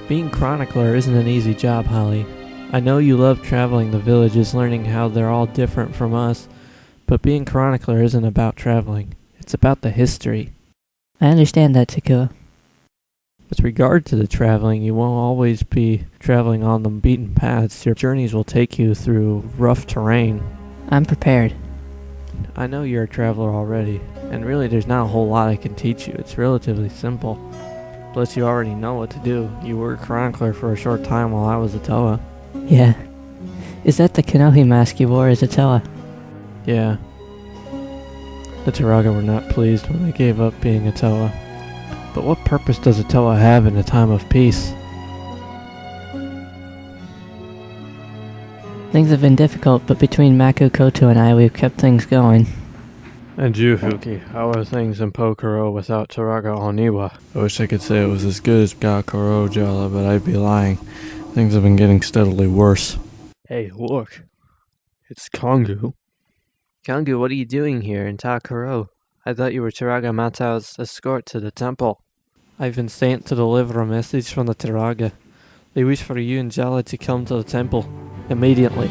Being Chronicler isn't an easy job, Hahli. I know you love traveling the villages, learning how they're all different from us, but being Chronicler isn't about traveling. It's about the history. I understand that, Takua. With regard to the traveling, you won't always be traveling on the beaten paths. Your journeys will take you through rough terrain. I'm prepared. I know you're a traveler already, and really there's not a whole lot I can teach you. It's relatively simple. Plus you already know what to do. You were a Chronicler for a short time while I was a Toa. Yeah. Is that the Kanohi mask you wore as a Toa? Yeah. The Turaga were not pleased when I gave up being a Toa. But what purpose does a Toa have in a time of peace? Things have been difficult, but between Maku Koto and I, we've kept things going. And you, Fuki, how are things in Pokoro without Turaga Oniwa? I wish I could say it was as good as Gakuro Jala, but I'd be lying. Things have been getting steadily worse. Hey, look. It's Kongu. Kongu, what are you doing here in Takuro? I thought you were Turaga Matao's escort to the temple. I've been sent to deliver a message from the Turaga. They wish for you and Jala to come to the temple immediately.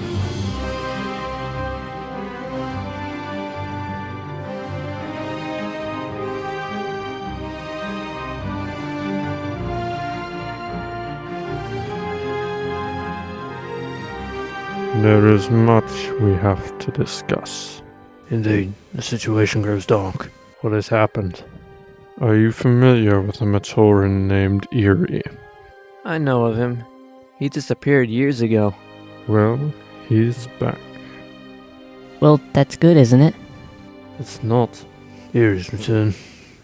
There is much we have to discuss. Indeed, the situation grows dark. What has happened? Are you familiar with a Matoran named Eerie? I know of him. He disappeared years ago. Well, he's back. Well, that's good, isn't it? It's not. Eerie's return.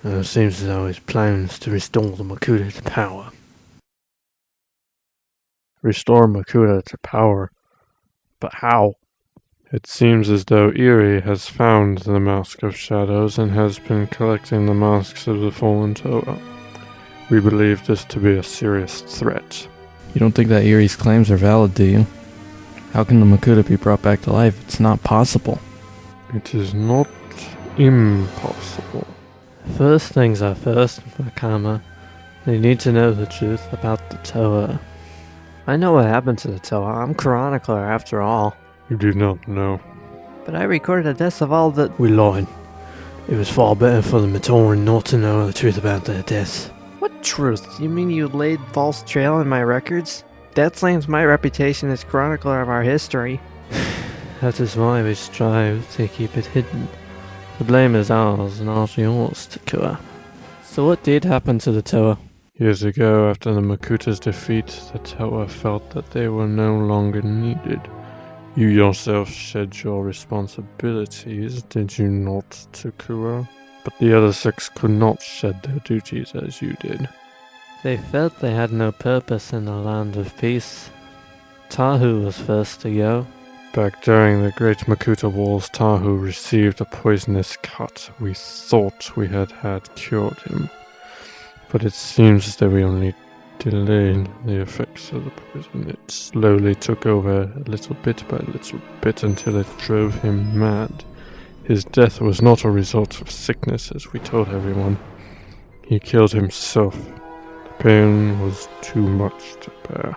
It seems as though his plans to restore the Makuta to power. Restore Makuta to power? But how? It seems as though Eerie has found the Mask of Shadows and has been collecting the masks of the fallen Toa. We believe this to be a serious threat. You don't think that Eerie's claims are valid, do you? How can the Makuta be brought back to life? It's not possible. It is not impossible. First things are first, Nakama. You need to know the truth about the Toa. I know what happened to the Toa. I'm Chronicler after all. You do not know. But I recorded the deaths of all the... We lied. It was far better for the Matoran not to know the truth about their deaths. What truth? You mean you laid false trail in my records? That slams my reputation as chronicler of our history. That is why we strive to keep it hidden. The blame is ours, not yours, Takua. So what did happen to the Toa? Years ago, after the Makuta's defeat, the Toa felt that they were no longer needed. You yourself shed your responsibilities, did you not, Takua? But the other six could not shed their duties as you did. They felt they had no purpose in the land of peace. Tahu was first to go. Back during the Great Makuta Wars, Tahu received a poisonous cut. We thought we had cured him. But it seems that we only delayed the effects of the poison. It slowly took over little bit by little bit until it drove him mad. His death was not a result of sickness, as we told everyone. He killed himself. The pain was too much to bear.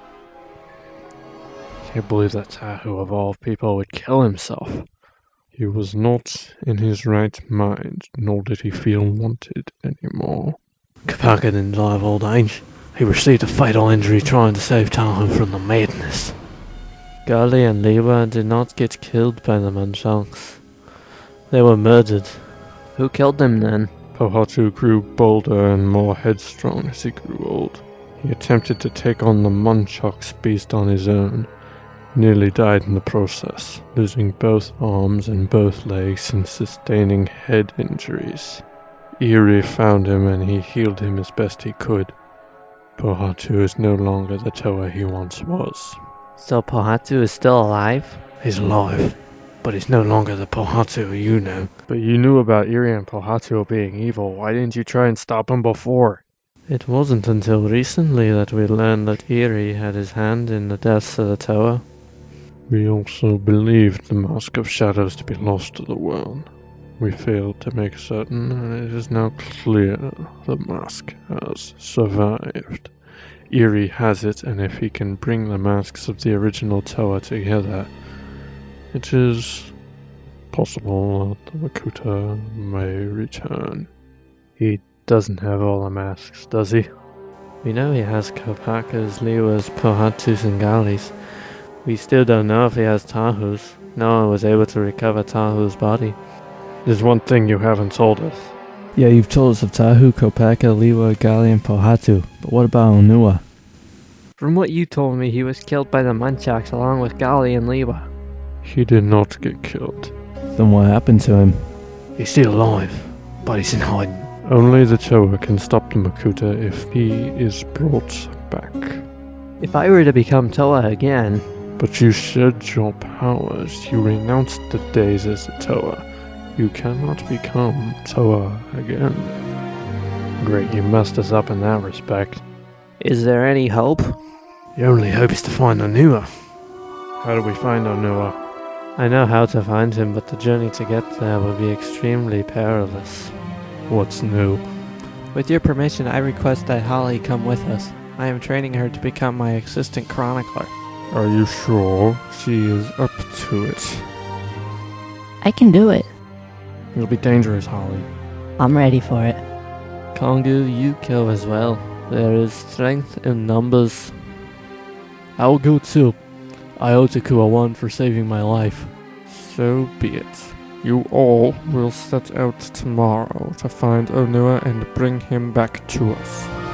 I can't believe that Tahu of all people would kill himself. He was not in his right mind, nor did he feel wanted anymore. Kapaka didn't die of old age. He received a fatal injury trying to save Tahu from the madness. Gali and Liwa did not get killed by the Manchunks. They were murdered. Who killed them then? Pohatu grew bolder and more headstrong as he grew old. He attempted to take on the Munchuk's beast on his own. Nearly died in the process, losing both arms and both legs and sustaining head injuries. Eerie found him and he healed him as best he could. Pohatu is no longer the Toa he once was. So Pohatu is still alive? He's alive, but he's no longer the Pohatu you know. But you knew about Eerie and Pohatu being evil. Why didn't you try and stop him before? It wasn't until recently that we learned that Eerie had his hand in the deaths of the Toa. We also believed the Mask of Shadows to be lost to the world. We failed to make certain, and it is now clear the mask has survived. Eri has it, and if he can bring the masks of the original Toa together, it is possible that the Makuta may return. He doesn't have all the masks, does he? We know he has Kopakas, Liwas, Pohatus, and Galis. We still don't know if he has Tahus. No one was able to recover Tahu's body. There's one thing you haven't told us. Yeah, you've told us of Tahu, Kopaka, Liwa, Gali, and Pohatu, but what about Onua? From what you told me, he was killed by the Munchaks along with Gali and Liwa. He did not get killed. Then what happened to him? He's still alive, but he's in hiding. Only the Toa can stop the Makuta if he is brought back. If I were to become Toa again... But you shed your powers. You renounced the days as a Toa. You cannot become Toa again. Great, you messed us up in that respect. Is there any hope? The only hope is to find Onua. How do we find Onua? I know how to find him, but the journey to get there will be extremely perilous. What's new? With your permission, I request that Hahli come with us. I am training her to become my assistant chronicler. Are you sure she is up to it? I can do it. It'll be dangerous, Hahli. I'm ready for it. Kongu, you go as well. There is strength in numbers. I will go too. I owe Takua one for saving my life. So be it. You all will set out tomorrow to find Onua and bring him back to us.